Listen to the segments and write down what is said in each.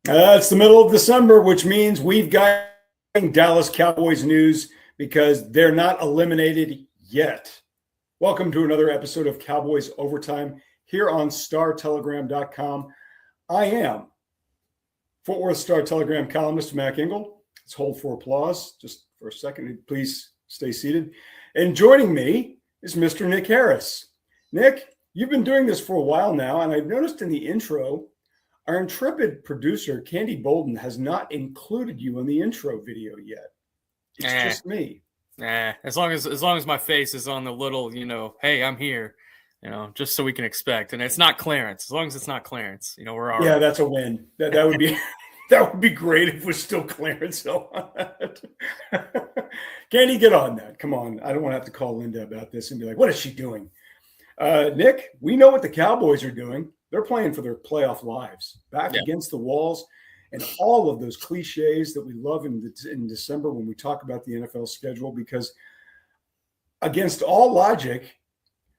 It's the middle of December, which means we've got Dallas Cowboys news because they're not eliminated yet. Welcome to another episode of Cowboys Overtime here on StarTelegram.com. I am Fort Worth Star-Telegram columnist Mac Engel. Let's hold for applause just for a second. Please stay seated. And joining me is Mr. Nick Harris. Nick, you've been doing this for a while now, and I've noticed in the intro, our intrepid producer, Candy Bolden, has not included you in the intro video yet. It's just me. As long as my face is on the little, hey, I'm here, just so we can expect. And it's not Clarence. As long as it's not Clarence, we're all right. Yeah, that's a win. That would be that would be great if it was still Clarence on that. Candy, get on that. Come on. I don't want to have to call Linda about this and be like, what is she doing? Nick, we know what the Cowboys are doing. They're playing for their playoff lives, back against the walls, and all of those cliches that we love in December when we talk about the NFL schedule, because against all logic,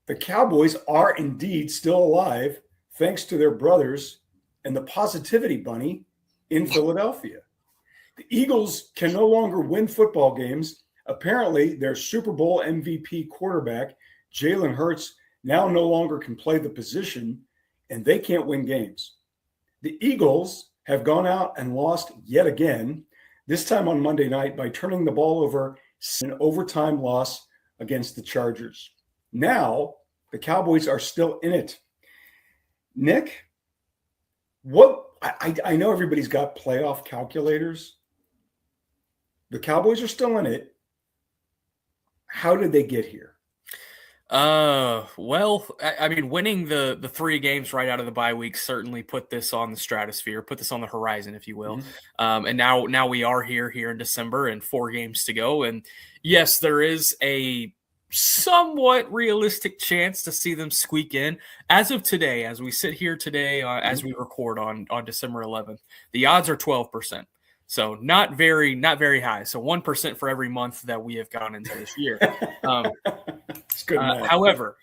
the Cowboys are indeed still alive thanks to their brothers and the Positivity Bunny in Philadelphia. The Eagles can no longer win football games. Apparently, their Super Bowl MVP quarterback, Jalen Hurts, now no longer can play the position, and they can't win games. The Eagles have gone out and lost yet again, this time on Monday night by turning the ball over in an overtime loss against the Chargers. Now, the Cowboys are still in it. Nick, I know everybody's got playoff calculators. The Cowboys are still in it. How did they get here? Well, I mean, winning the 3 games right out of the bye week certainly put this on the stratosphere, put this on the horizon, if you will. Mm-hmm. And now we are here in December and 4 games to go. And yes, there is a somewhat realistic chance to see them squeak in. As of today, as we sit here today, as we record on December 11th, the odds are 12%. So not very high. So 1% for every month that we have gone into this year. However,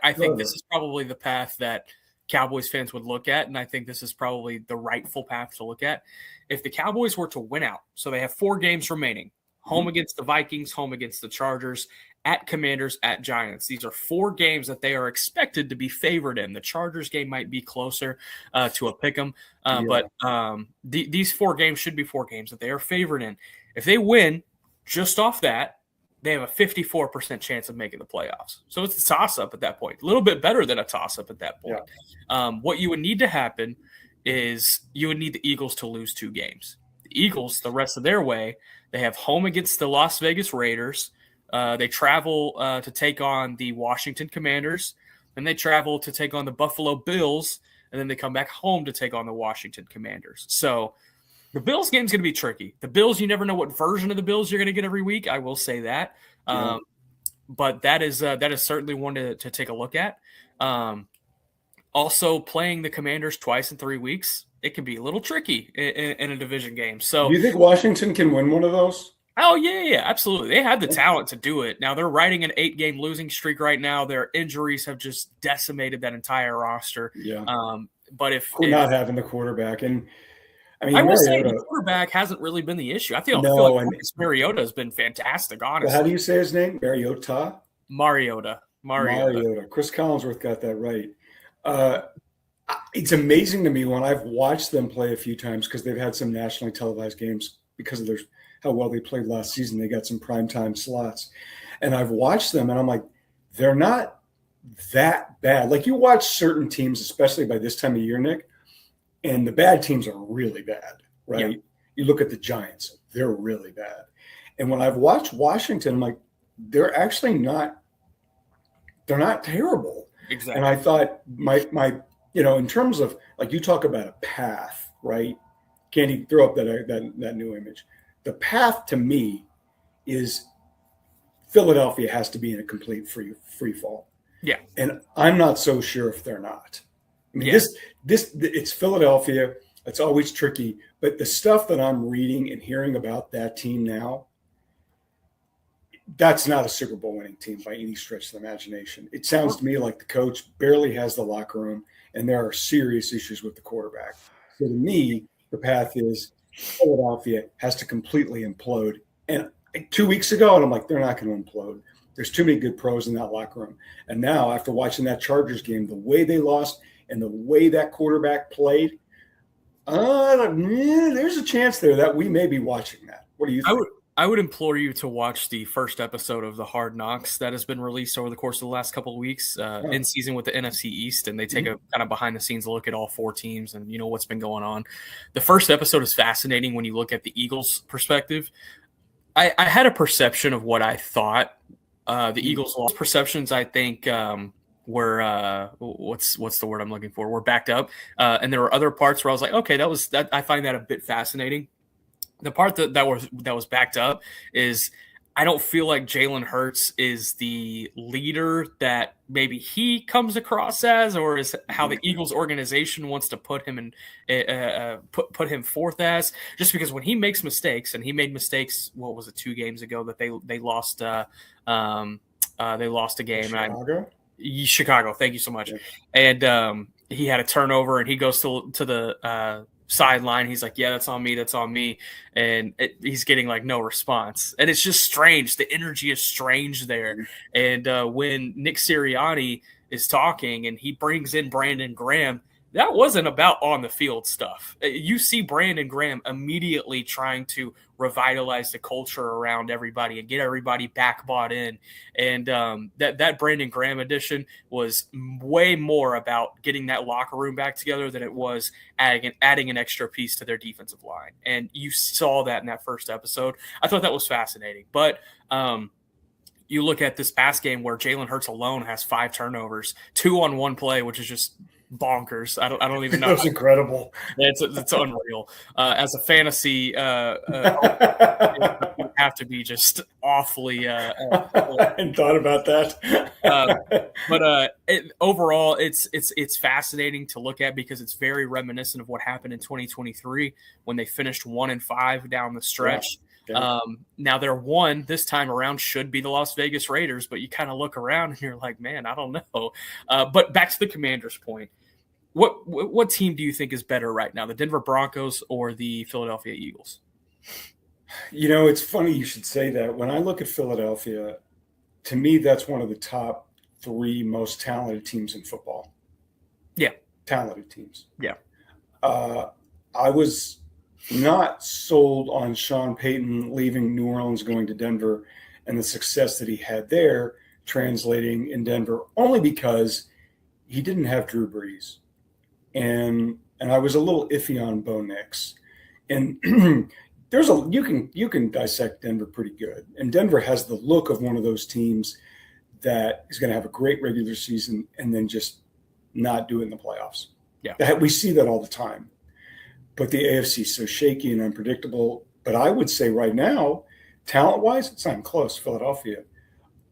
I think this is probably the path that Cowboys fans would look at, and I think this is probably the rightful path to look at. If the Cowboys were to win out, so they have 4 games remaining, home against the Vikings, home against the Chargers, at Commanders, at Giants. These are 4 games that they are expected to be favored in. The Chargers game might be closer to a pick 'em, but these 4 games should be 4 games that they are favored in. If they win just off that, they have a 54% chance of making the playoffs. So it's a toss-up at that point. A little bit better than a toss-up at that point. Yeah. What you would need to happen is you would need the Eagles to lose 2 games. The Eagles, the rest of their way, they have home against the Las Vegas Raiders. They travel to take on the Washington Commanders. Then they travel to take on the Buffalo Bills. And then they come back home to take on the Washington Commanders. So the Bills game is going to be tricky. The Bills, you never know what version of the Bills you're going to get every week. I will say that. But that is certainly one to take a look at. Also, playing the Commanders twice in 3 weeks, it can be a little tricky in a division game. So, do you think Washington can win one of those? Oh, yeah, absolutely. They have the talent to do it. Now, they're riding an 8-game losing streak right now. Their injuries have just decimated that entire roster. Yeah. But if not having the quarterback, and I will say the quarterback hasn't really been the issue. I feel like Mariota has been fantastic, honestly. Well, how do you say his name? Mariota? Mariota. Chris Collinsworth got that right. It's amazing to me when I've watched them play a few times, because they've had some nationally televised games because of how well they played last season. They got some primetime slots. And I've watched them, and I'm like, they're not that bad. Like, you watch certain teams, especially by this time of year, Nick, and the bad teams are really bad, right? Yeah. You look at the Giants, they're really bad. And when I've watched Washington, I'm like, they're actually not terrible. Exactly. And I thought my in terms of, like, you talk about a path, right? Candy, throw up that new image. The path to me is Philadelphia has to be in a complete free fall. Yeah. And I'm not so sure if they're not. I mean, it's Philadelphia. It's always tricky. But the stuff that I'm reading and hearing about that team now, that's not a Super Bowl winning team by any stretch of the imagination. It sounds to me like the coach barely has the locker room, and there are serious issues with the quarterback. So to me, The path is Philadelphia has to completely implode. And 2 weeks ago, and I'm like, they're not going to implode. There's too many good pros in that locker room. And now, after watching that Chargers game, the way they lost and the way that quarterback played, there's a chance there that we may be watching that. What do you think? I would implore you to watch the first episode of the Hard Knocks that has been released over the course of the last couple of weeks in season with the NFC East, and they take a kind of behind the scenes look at all four teams and what's been going on. The first episode is fascinating when you look at the Eagles' perspective. I had a perception of what I thought the Eagles' lost perceptions. I think were what's the word I'm looking for? We're backed up, and there were other parts where I was like, okay, that I find that a bit fascinating. The part that was backed up is I don't feel like Jalen Hurts is the leader that maybe he comes across as, or is how the Eagles organization wants to put him and put him forth as. Just because when he makes mistakes, and he made mistakes, what was it, 2 games ago that they lost a game. Chicago. Thank you so much. Yeah. And he had a turnover, and he goes to the sideline. He's like, yeah, that's on me. And he's getting like no response. And it's just strange. The energy is strange there. And when Nick Sirianni is talking and he brings in Brandon Graham, that wasn't about on the field stuff. You see Brandon Graham immediately trying to revitalize the culture around everybody and get everybody back bought in. And that Brandon Graham edition was way more about getting that locker room back together than it was adding an extra piece to their defensive line. And you saw that in that first episode. I thought that was fascinating. But you look at this past game where Jalen Hurts alone has 5 turnovers, 2 on one play, which is just bonkers. I don't even know. That was incredible. It's unreal. As a fantasy, you have to be just awfully. I hadn't thought about that. But overall, it's fascinating to look at because it's very reminiscent of what happened in 2023 when they finished 1-5 down the stretch. Yeah. Now their one this time around should be the Las Vegas Raiders, but you kind of look around and you're like, man, I don't know. But back to the Commanders' point. What team do you think is better right now, the Denver Broncos or the Philadelphia Eagles? It's funny you should say that. When I look at Philadelphia, to me, that's one of the top 3 most talented teams in football. Yeah. Talented teams. Yeah. I was not sold on Sean Payton leaving New Orleans, going to Denver, and the success that he had there translating in Denver, only because he didn't have Drew Brees. And I was a little iffy on Bo Nix. And you can dissect Denver pretty good. And Denver has the look of one of those teams that is going to have a great regular season and then just not do it in the playoffs. Yeah. We see that all the time. But the AFC is so shaky and unpredictable. But I would say right now, talent-wise, it's not even close, Philadelphia.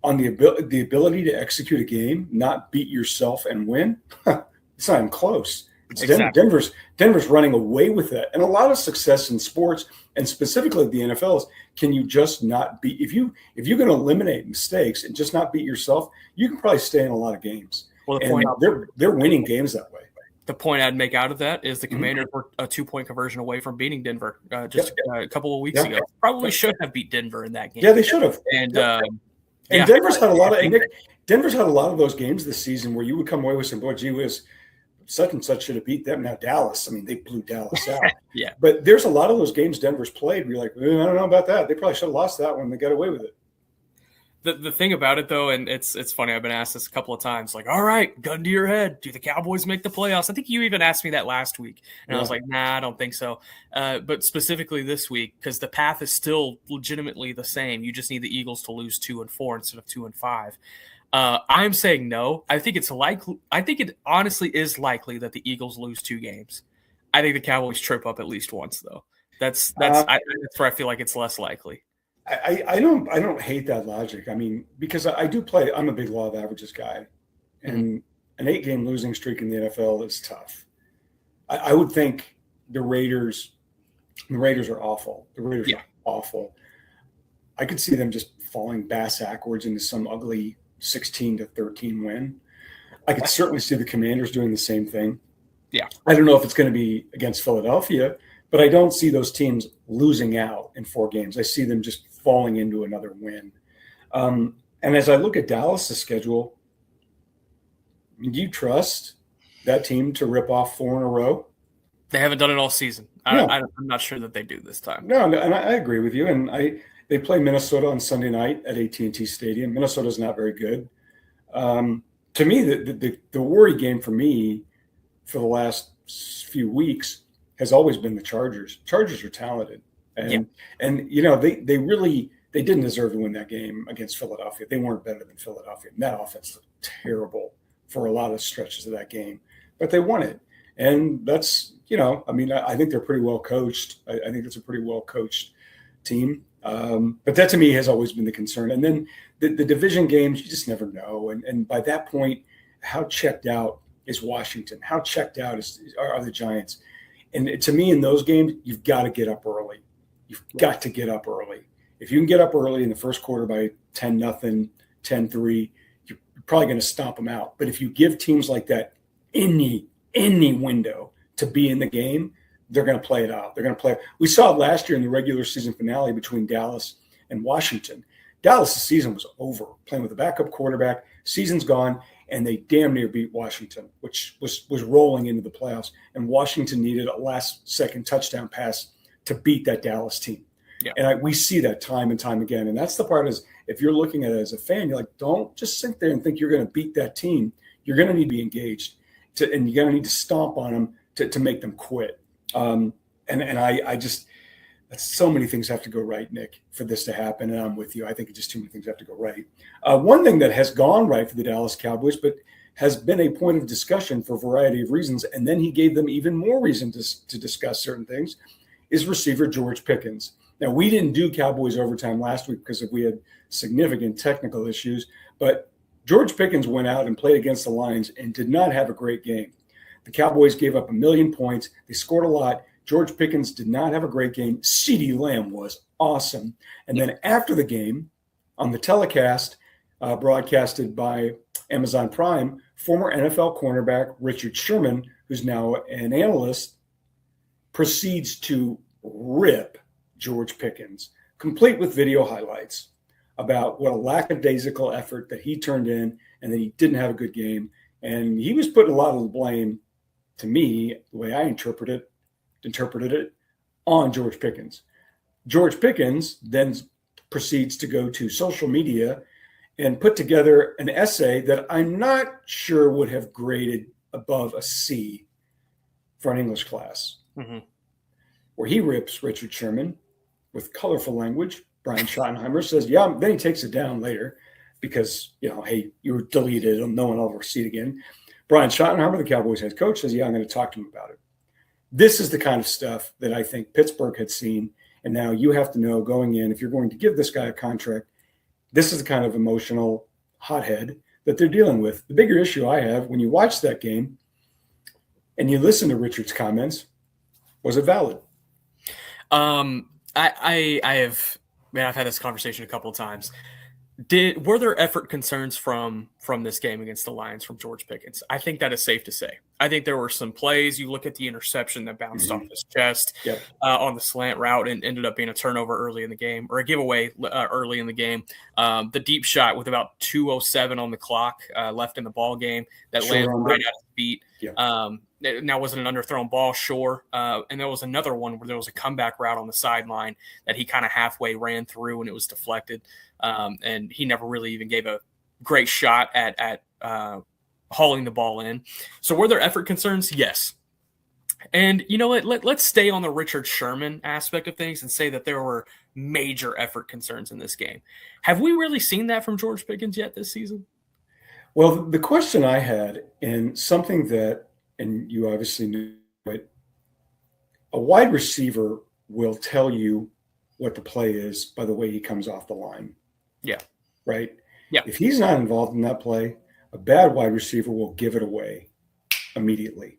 On the ability to execute a game, not beat yourself and win, it's not even close. It's exactly. Denver's running away with that. And a lot of success in sports, and specifically the NFL, is can you just not beat – if you're going to eliminate mistakes and just not beat yourself, you can probably stay in a lot of games. Well, they're winning games that way. The point I'd make out of that is the Commanders were a 2-point conversion away from beating Denver just a couple of weeks ago. Probably should have beat Denver in that game. Yeah, they should have. And Denver's had a lot of Denver's had a lot of those games this season where you would come away with some, boy, gee whiz, such and such should have beat them. Now Dallas, they blew Dallas out. Yeah. But there's a lot of those games Denver's played where you're like, I don't know about that. They probably should have lost that one. They got away with it. The thing about it, though, and it's funny, I've been asked this a couple of times, like, all right, gun to your head, do the Cowboys make the playoffs? I think you even asked me that last week, and I was like, nah, I don't think so. But specifically this week, because the path is still legitimately the same. You just need the Eagles to lose 2-4 instead of 2-5. I'm saying no. I think it's likely. I think it honestly is likely that the Eagles lose 2 games. I think the Cowboys trip up at least once, though. That's where I feel like it's less likely. I don't hate that logic. Because I do play. I'm a big law of averages guy, and an 8-game losing streak in the NFL is tough. I would think the Raiders are awful. The Raiders are awful. I could see them just falling bass backwards into some ugly 16-13 win. I could certainly see the Commanders doing the same thing. Yeah. I don't know if it's going to be against Philadelphia, but I don't see those teams losing out in 4 games. I see them just falling into another win. And as I look at Dallas' schedule, do you trust that team to rip off 4 in a row? They haven't done it all season. No. I'm not sure that they do this time. No, and I agree with you. And they play Minnesota on Sunday night at AT&T Stadium. Minnesota's not very good. To me, the worry game for me for the last few weeks has always been the Chargers. Chargers are talented, and they didn't deserve to win that game against Philadelphia. They weren't better than Philadelphia. And that offense looked terrible for a lot of stretches of that game, but they won it. And that's, I think they're pretty well coached. I think it's a pretty well coached team. But that to me has always been the concern. And then the division games, you just never know. And by that point, how checked out is Washington? How checked out are the Giants? And to me, in those games, you've got to get up early. You've got to get up early. If you can get up early in the first quarter by 10-0, 10-3, you're probably going to stomp them out. But if you give teams like that any window to be in the game, they're going to play it out. They're going to play. We saw it last year in the regular season finale between Dallas and Washington. Dallas' season was over, playing with a backup quarterback. Season's gone, and they damn near beat Washington, which was rolling into the playoffs. And Washington needed a last-second touchdown pass to beat that Dallas team. Yeah. And we see that time and time again. And that's the part is if you're looking at it as a fan, you're like, don't just sit there and think you're going to beat that team. You're going to need to be engaged, and you're going to need to stomp on them to make them quit. And I just – so many things have to go right, Nick, for this to happen, and I'm with you. I think just too many things have to go right. One thing that has gone right for the Dallas Cowboys, but has been a point of discussion for a variety of reasons, and then he gave them even more reason to discuss certain things, is receiver George Pickens. Now, we didn't do Cowboys Overtime last week because we had significant technical issues, but George Pickens went out and played against the Lions and did not have a great game. The Cowboys gave up 1 million points. They scored a lot. George Pickens did not have a great game. CeeDee Lamb was awesome. And then after the game, on the telecast broadcasted by Amazon Prime, former NFL cornerback Richard Sherman, who's now an analyst, proceeds to rip George Pickens, complete with video highlights about what a lackadaisical effort that he turned in and that he didn't have a good game. And he was putting a lot of the blame, to me, the way I interpreted it, on George Pickens. George Pickens then proceeds to go to social media and put together an essay that I'm not sure would have graded above a C for an English class, where he rips Richard Sherman with colorful language. Brian Schottenheimer says, yeah, then he takes it down later because, hey, you were deleted, no one will ever see it again. Brian Schottenheimer, the Cowboys head coach, says, yeah, I'm going to talk to him about it. This is the kind of stuff that I think Pittsburgh had seen. And now you have to know going in, if you're going to give this guy a contract, this is the kind of emotional hothead that they're dealing with. The bigger issue I have when you watch that game and you listen to Richard's comments, was it valid? I've had this conversation a couple of times. Were there effort concerns from this game against the Lions from George Pickens? I think that is safe to say. I think there were some plays. You look at the interception that bounced off his chest on the slant route and ended up being a turnover early in the game, or a giveaway early in the game. The deep shot with about 2:07 on the clock left in the ball game that landed right at his feet. Yeah. Now, wasn't an underthrown ball, sure. And there was another one where there was a comeback route on the sideline that he kind of halfway ran through and it was deflected. And he never really even gave a great shot at hauling the ball in. So were there effort concerns? Yes. And you know what? Let's stay on the Richard Sherman aspect of things and say that there were major effort concerns in this game. Have we really seen that from George Pickens yet this season? Well, the question I had, and something that, and you obviously knew it, a wide receiver will tell you what the play is by the way he comes off the line. Yeah. Right? Yeah. If he's not involved in that play, a bad wide receiver will give it away immediately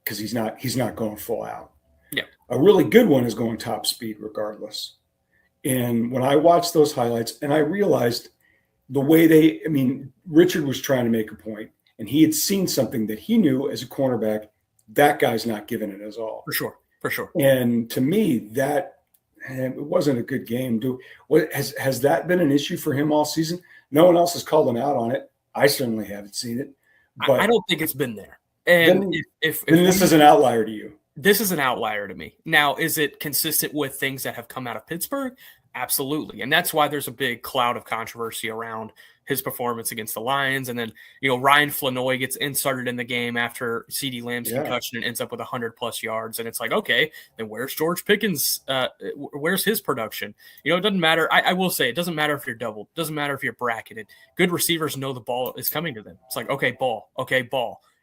because he's not going full out. Yeah. A really good one is going top speed regardless. And when I watched those highlights and I realized the way Richard was trying to make a point, and he had seen something that he knew as a cornerback, that guy's not giving it his all. For sure. For sure. And to me, it wasn't a good game. Has that been an issue for him all season? No one else has called him out on it. I certainly haven't seen it. But I don't think it's been there. And if this is an outlier to you. This is an outlier to me. Now, is it consistent with things that have come out of Pittsburgh? Absolutely. And that's why there's a big cloud of controversy around his performance against the Lions. And then, Ryan Flanoy gets inserted in the game after CeeDee Lamb's concussion and ends up with 100+ yards. And it's like, okay, then where's George Pickens? Where's his production? It doesn't matter. I will say it doesn't matter if you're doubled. It doesn't matter if you're bracketed. Good receivers know the ball is coming to them. It's like, okay, ball.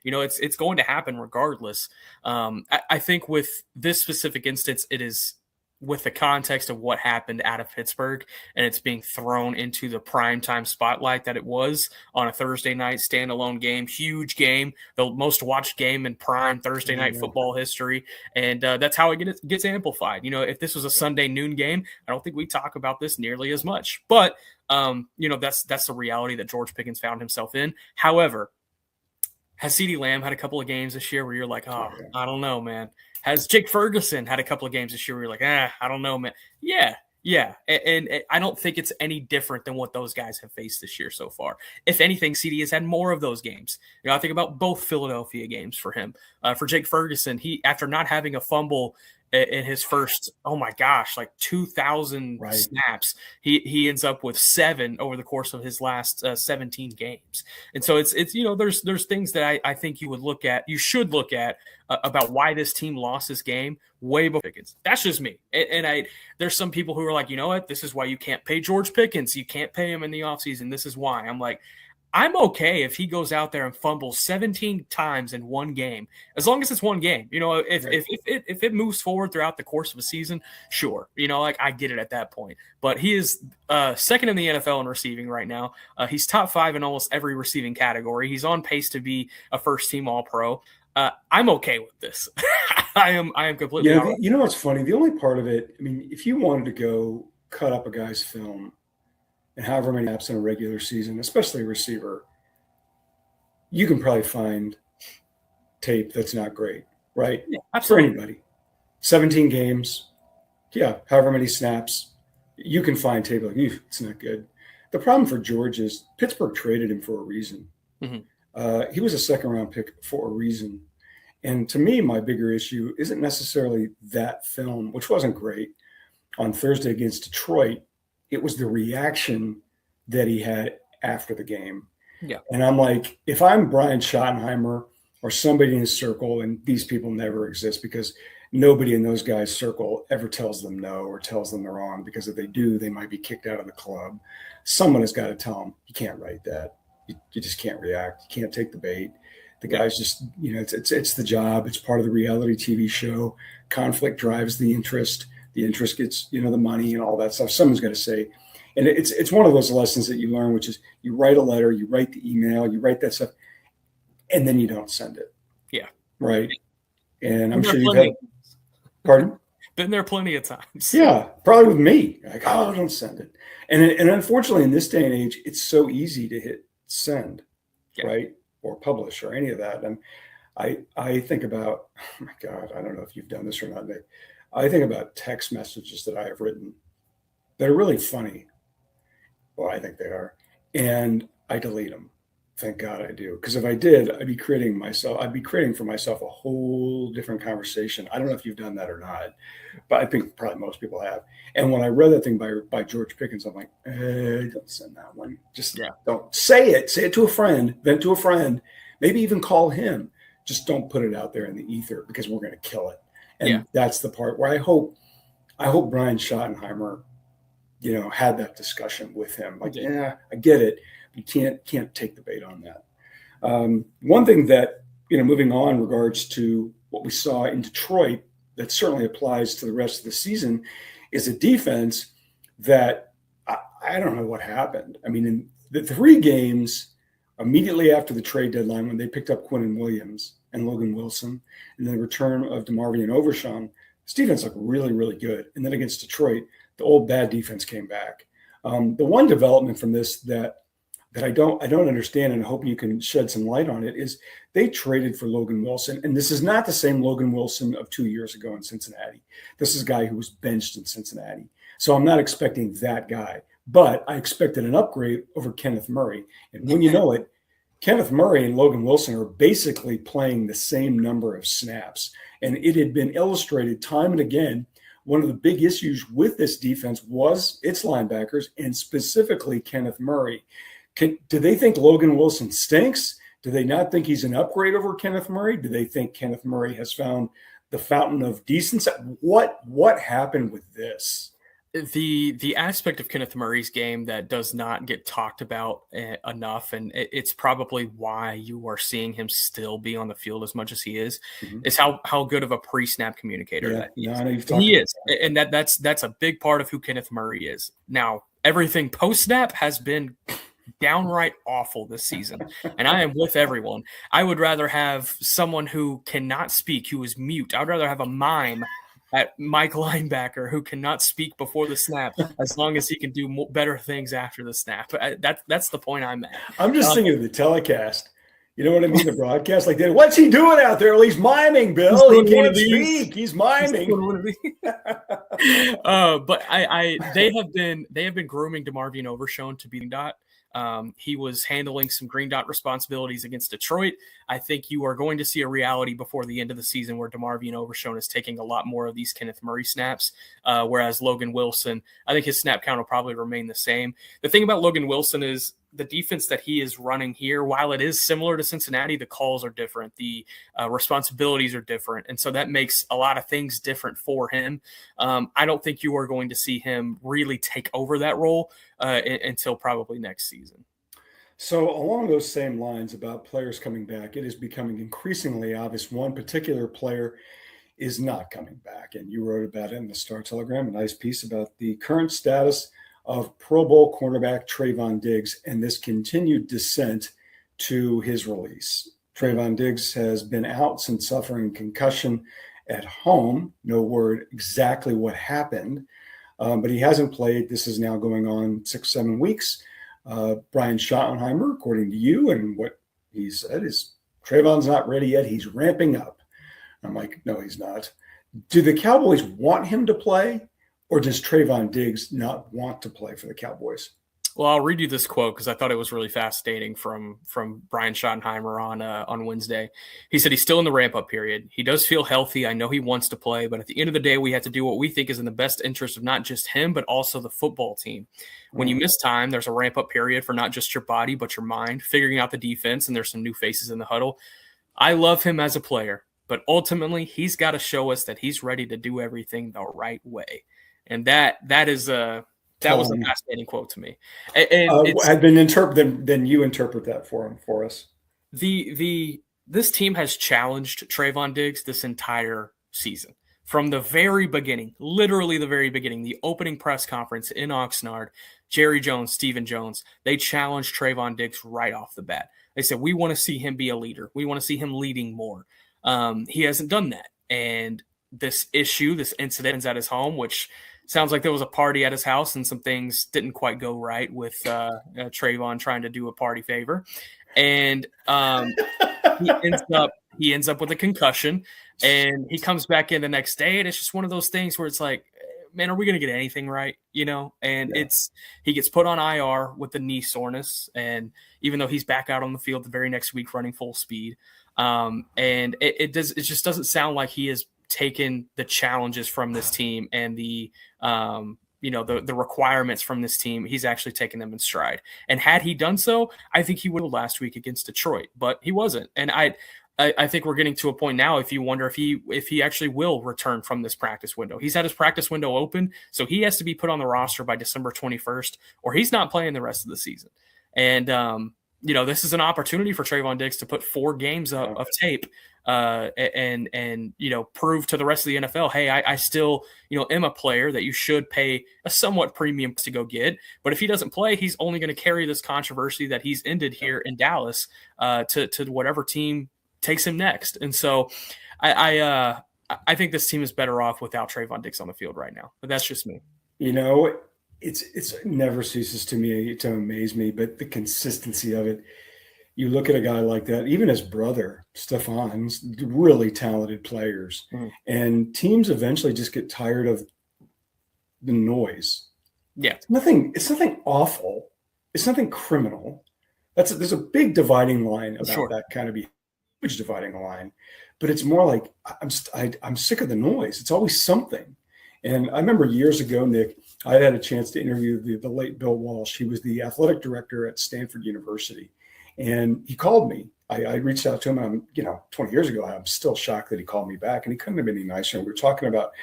It's going to happen regardless. I think with this specific instance, it is with the context of what happened out of Pittsburgh, and it's being thrown into the primetime spotlight that it was on a Thursday night standalone game, huge game, the most watched game in prime Thursday night football history. And that's how it gets amplified. If this was a Sunday noon game, I don't think we talk about this nearly as much. But, that's the reality that George Pickens found himself in. However, has CeeDee Lamb had a couple of games this year where you're like, I don't know, man? Has Jake Ferguson had a couple of games this year where you're like, I don't know, man? Yeah. And I don't think it's any different than what those guys have faced this year so far. If anything, CeeDee has had more of those games. I think about both Philadelphia games for him. For Jake Ferguson, he, after not having a fumble in his first, 2,000 snaps, he ends up with 7 over the course of his last 17 games. And so it's there's things that I think you should look at about why this team lost this game way before Pickens. That's just me. And there's some people who are like, you know what, this is why you can't pay George Pickens. You can't pay him in the offseason. This is why. I'm like, I'm okay if he goes out there and fumbles 17 times in one game, as long as it's one game. If it moves forward throughout the course of a season, sure. I get it at that point. But he is second in the NFL in receiving right now. He's top 5 in almost every receiving category. He's on pace to be a first-team All-Pro. I'm okay with this. I am completely. What's funny? The only part of it, if you wanted to go cut up a guy's film and however many snaps in a regular season, especially a receiver, you can probably find tape that's not great, right? Yeah, absolutely. For anybody. 17 games, however many snaps, you can find tape like, it's not good. The problem for George is Pittsburgh traded him for a reason. Mm-hmm. He was a second-round pick for a reason. And to me, my bigger issue isn't necessarily that film, which wasn't great, on Thursday against Detroit. It was the reaction that he had after the game. Yeah. And I'm like, if I'm Brian Schottenheimer or somebody in his circle, and these people never exist because nobody in those guys' circle ever tells them no or tells them they're wrong, because if they do, they might be kicked out of the club. Someone has got to tell them, you can't write that. You just can't react. You can't take the bait. The guy's just, it's the job. It's part of the reality TV show. Conflict drives the interest. The interest gets, the money and all that stuff. Someone's got to say, and it's one of those lessons that you learn, which is you write a letter, you write the email, you write that stuff, and then you don't send it. Yeah. Right. And I'm sure you've had, pardon? Been there plenty of times. Yeah, probably with me. Like, don't send it. And unfortunately, in this day and age, it's so easy to hit send, right? Or publish or any of that. And I think about, oh my God, I don't know if you've done this or not, Nick. I think about text messages that I have written that are really funny. Well, I think they are. And I delete them. Thank God I do. Because if I did, I'd be creating for myself a whole different conversation. I don't know if you've done that or not, but I think probably most people have. And when I read that thing by George Pickens, I'm like, don't send that one. Just don't say it. Say it to a friend, then to a friend, maybe even call him. Just don't put it out there in the ether, because we're going to kill it. And that's the part where I hope Brian Schottenheimer, had that discussion with him. Like, I get it. You can't take the bait on that. One thing that, moving on in regards to what we saw in Detroit, that certainly applies to the rest of the season, is a defense that I don't know what happened. In the 3 games immediately after the trade deadline, when they picked up Quinnen Williams and Logan Wilson, and then the return of DeMarvion Overshown, this defense looked really, really good. And then against Detroit, the old bad defense came back. The one development from this that that I don't understand, and I hope you can shed some light on it, is they traded for Logan Wilson. And this is not the same Logan Wilson of 2 years ago in Cincinnati. This is a guy who was benched in Cincinnati. So I'm not expecting that guy, but I expected an upgrade over Kenneth Murray. And when you know it, Kenneth Murray and Logan Wilson are basically playing the same number of snaps. And it had been illustrated time and again. One of the big issues with this defense was its linebackers, and specifically Kenneth Murray. Do they think Logan Wilson stinks? Do they not think he's an upgrade over Kenneth Murray? Do they think Kenneth Murray has found the fountain of decency? What happened with this? The aspect of Kenneth Murray's game that does not get talked about enough, and it's probably why you are seeing him still be on the field as much as he is how good of a pre-snap communicator that he is. He is, and that's a big part of who Kenneth Murray is. Now, everything post-snap has been downright awful this season, and I am with everyone. I would rather have someone who cannot speak, who is mute. I would rather have a mime at Mike linebacker who cannot speak before the snap, as long as he can do better things after the snap. That's the point I'm at. I'm just thinking of the telecast. You know what I mean? The broadcast, like, what's he doing out there? Well, he's miming, Bill. He can't speak. He's miming. But they have been grooming DeMarvion Overshown to be dot. He was handling some green dot responsibilities against Detroit. I think you are going to see a reality before the end of the season where DeMarvion Overshown is taking a lot more of these Kenneth Murray snaps, whereas Logan Wilson, I think his snap count will probably remain the same. The thing about Logan Wilson is the defense that he is running here, while it is similar to Cincinnati, the calls are different. The responsibilities are different. And so that makes a lot of things different for him. I don't think you are going to see him really take over that role until probably next season. So along those same lines about players coming back, it is becoming increasingly obvious one particular player is not coming back. And you wrote about it in the Star Telegram, a nice piece about the current status of Pro Bowl cornerback Trayvon Diggs and this continued descent to his release. Trayvon Diggs has been out since suffering concussion at home. No word exactly what happened, but he hasn't played. This is now going on 6-7 weeks. Brian Schottenheimer, according to you, and what he said is Trayvon's not ready yet. He's ramping up. I'm like, no, he's not. Do the Cowboys want him to play? Or does Trayvon Diggs not want to play for the Cowboys? Well, I'll read you this quote because I thought it was really fascinating from Brian Schottenheimer on Wednesday. He said he's still in the ramp-up period. He does feel healthy. I know he wants to play, but at the end of the day, we have to do what we think is in the best interest of not just him, but also the football team. When you miss time, there's a ramp-up period for not just your body, but your mind, figuring out the defense, and there's some new faces in the huddle. I love him as a player, but ultimately, he's got to show us that he's ready to do everything the right way. And that was a fascinating quote to me. And had been interpreted. Then you interpret that for us. This team has challenged Trayvon Diggs this entire season from the very beginning, literally the very beginning. The opening press conference in Oxnard, Jerry Jones, Stephen Jones, they challenged Trayvon Diggs right off the bat. They said, we want to see him be a leader. We want to see him leading more. He hasn't done that, and this incident at his home, which sounds like there was a party at his house and some things didn't quite go right with Trayvon trying to do a party favor. And he ends up with a concussion, and he comes back in the next day. And it's just one of those things where it's like, man, are we going to get anything right? And he gets put on IR with the knee soreness. And even though he's back out on the field the very next week running full speed, and it just doesn't sound like he is taken the challenges from this team and the requirements from this team. He's actually taken them in stride. And had he done so, I think he would have last week against Detroit, but he wasn't. And I think we're getting to a point now, if you wonder if he actually will return from this practice window. He's had his practice window open, so he has to be put on the roster by December 21st, or he's not playing the rest of the season. And this is an opportunity for Trayvon Diggs to put 4 games of tape and prove to the rest of the NFL, hey, I still am a player that you should pay a somewhat premium to go get. But if he doesn't play, he's only going to carry this controversy that he's ended here in Dallas to whatever team takes him next. And so I think this team is better off without Trayvon Diggs on the field right now. But that's just me. it never ceases to amaze me, but the consistency of it. You look at a guy like that, even his brother, Stefan's really talented players, and teams eventually just get tired of the noise. Yeah. It's nothing awful. It's nothing criminal. There's a big dividing line about that kind of behavior, huge dividing line, but it's more like I'm sick of the noise. It's always something. And I remember years ago, Nick, I had a chance to interview the late Bill Walsh. He was the athletic director at Stanford University. And he called me. I reached out to him, 20 years ago. I'm still shocked that he called me back, and he couldn't have been any nicer. We were talking about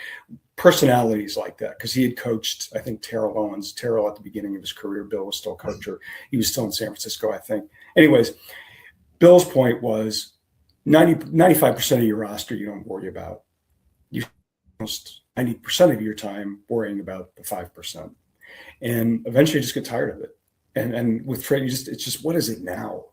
personalities like that because he had coached, I think, Terrell Owens. Terrell at the beginning of his career, Bill was still coach, or he was still in San Francisco, I think. Anyways, Bill's point was 95% of your roster you don't worry about. You almost 90% of your time worrying about the 5%. And eventually you just get tired of it. And with trade, it's just, what is it now?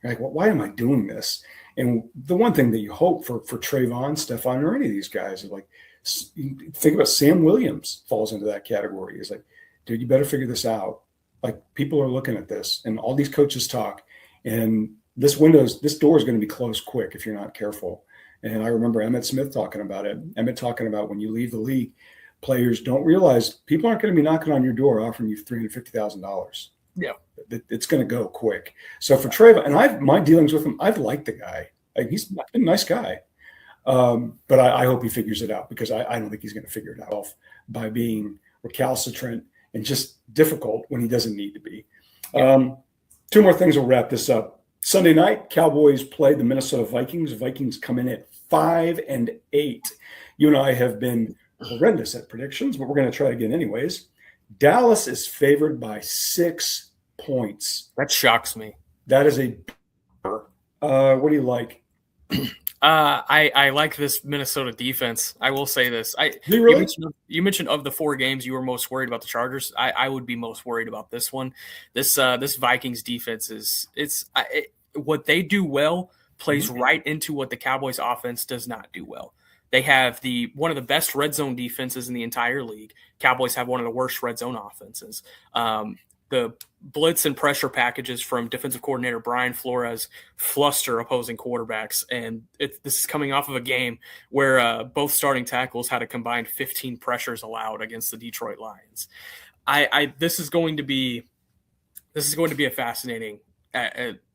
You're like, well, why am I doing this? And the one thing that you hope for Trayvon, Stefan, or any of these guys is like, think about Sam Williams falls into that category. He's like, dude, you better figure this out. Like, people are looking at this, and all these coaches talk, and this door is going to be closed quick if you're not careful. And I remember Emmett Smith talking about it. Emmett talking about when you leave the league, players don't realize people aren't going to be knocking on your door offering you $350,000. Yeah, it's going to go quick. So for Trayvon, and my dealings with him, I've liked the guy. Like, he's been a nice guy. But I hope he figures it out, because I don't think he's going to figure it out by being recalcitrant and just difficult when he doesn't need to be. Two more things will wrap this up. Sunday night, Cowboys play the Minnesota Vikings. Vikings come in at 5-8. You and I have been horrendous at predictions, but we're going to try again anyways. Dallas is favored by 6 points. That shocks me. That is what do you like? I like this Minnesota defense. I will say this. You mentioned of the 4 games you were most worried about the Chargers. I would be most worried about this one. This Vikings defense what they do well plays right into what the Cowboys offense does not do well. They have one of the best red zone defenses in the entire league. Cowboys have one of the worst red zone offenses. The blitz and pressure packages from defensive coordinator Brian Flores fluster opposing quarterbacks. And this is coming off of a game where both starting tackles had a combined 15 pressures allowed against the Detroit Lions. This is going to be a fascinating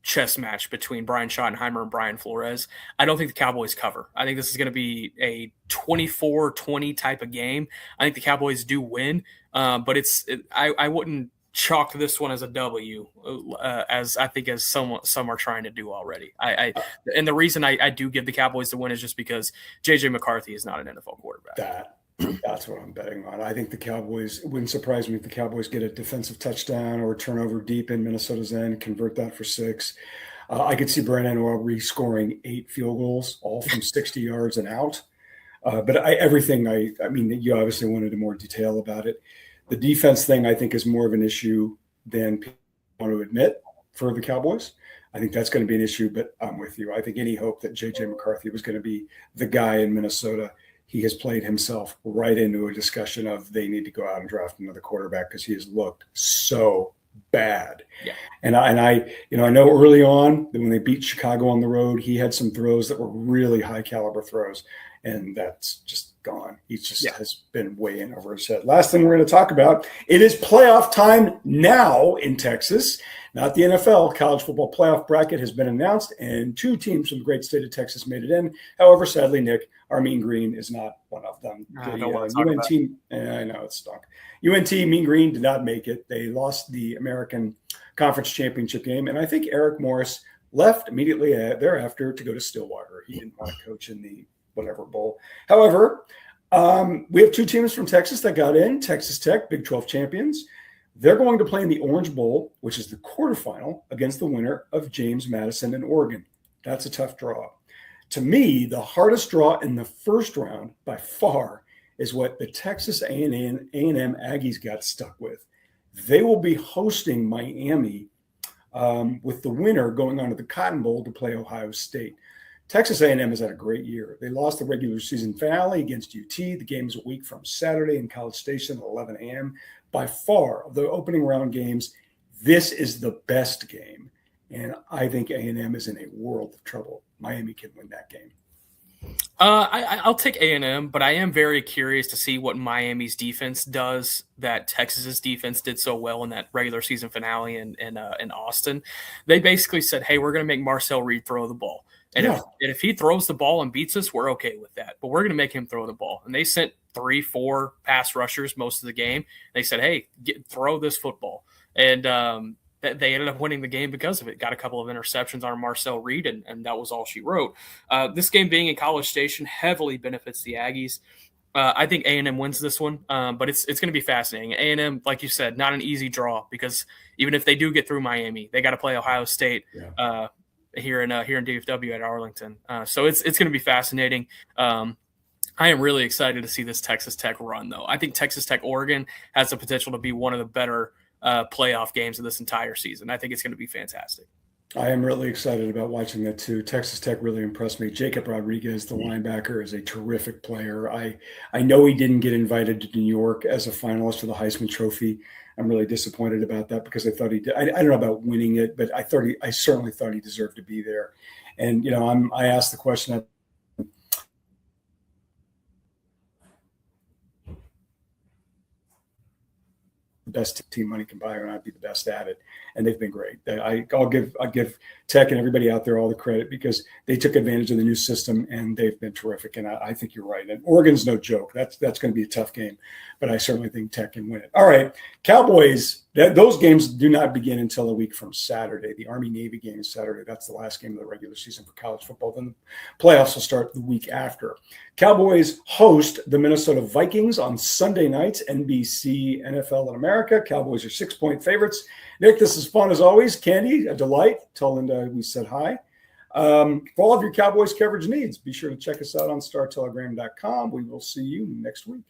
chess match between Brian Schottenheimer and Brian Flores. I don't think the Cowboys cover. I think this is going to be a 24-20 type of game. I think the Cowboys do win, but I wouldn't chalk this one as a W, as I think as some are trying to do already. And the reason I do give the Cowboys the win is just because J.J. McCarthy is not an NFL quarterback. That's what I'm betting on. I think the Cowboys, wouldn't surprise me if the Cowboys get a defensive touchdown or a turnover deep in Minnesota's end, convert that for 6. I could see Brandon Aubrey scoring 8 field goals, all from 60 yards and out. But I mean, you obviously wanted more detail about it. The defense thing, I think, is more of an issue than people want to admit for the Cowboys. I think that's going to be an issue, but I'm with you. I think any hope that J.J. McCarthy was going to be the guy in Minnesota, he has played himself right into a discussion of they need to go out and draft another quarterback because he has looked so bad. Yeah. And I know early on when they beat Chicago on the road, he had some throws that were really high caliber throws, and that's just gone. He just has been way in over his head. Last thing we're going to talk about, it is playoff time now in Texas, not the NFL. College football playoff bracket has been announced, and 2 teams from the great state of Texas made it in. However, sadly, Nick, our Mean Green is not one of them. I know it's stunk. UNT Mean Green did not make it. They lost the American Conference Championship game, and I think Eric Morris left immediately thereafter to go to Stillwater. He didn't want to coach in the whatever bowl. However, we have 2 teams from Texas that got in. Texas Tech, Big 12 champions. They're going to play in the Orange Bowl, which is the quarterfinal, against the winner of James Madison and Oregon. That's a tough draw. To me, the hardest draw in the first round by far is what the Texas A&M Aggies got stuck with. They will be hosting Miami with the winner going on to the Cotton Bowl to play Ohio State. Texas A&M has had a great year. They lost the regular season finale against UT. The game's a week from Saturday in College Station at 11 a.m. by far of the opening round games, this is the best game. And I think A&M is in a world of trouble. Miami can win that game. I'll take A&M, but I am very curious to see what Miami's defense does that Texas's defense did so well in that regular season finale in Austin. They basically said, hey, we're going to make Marcel Reed throw the ball. And if he throws the ball and beats us, we're okay with that. But we're going to make him throw the ball. And they sent 3-4 pass rushers most of the game. They said, hey, throw this football. And they ended up winning the game because of it. Got a couple of interceptions on Marcel Reed, and that was all she wrote. This game being in College Station heavily benefits the Aggies. I think A&M wins this one, but it's going to be fascinating. A&M, like you said, not an easy draw because even if they do get through Miami, they got to play Ohio State here in DFW at Arlington. So it's going to be fascinating. I am really excited to see this Texas Tech run, though. I think Texas Tech Oregon has the potential to be one of the better playoff games of this entire season. I think it's going to be fantastic. I am really excited about watching that too. Texas Tech really impressed me. Jacob Rodriguez, the linebacker, is a terrific player. I know he didn't get invited to New York as a finalist for the Heisman Trophy. I'm really disappointed about that because I thought he did. I don't know about winning it, but I certainly thought he deserved to be there. And I asked the question best team money can buy, and I'd be the best at it. And they've been great. I'll give Tech and everybody out there all the credit because they took advantage of the new system and they've been terrific. And I think you're right. And Oregon's no joke. That's going to be a tough game, but I certainly think Tech can win it. All right, Cowboys. Those games do not begin until a week from Saturday. The Army-Navy game is Saturday. That's the last game of the regular season for college football. Then the playoffs will start the week after. Cowboys host the Minnesota Vikings on Sunday nights, NBC, NFL in America. Cowboys are 6-point favorites. Nick, this is fun as always. Candy, a delight. Tell Linda we said hi. For all of your Cowboys coverage needs, be sure to check us out on StarTelegram.com. We will see you next week.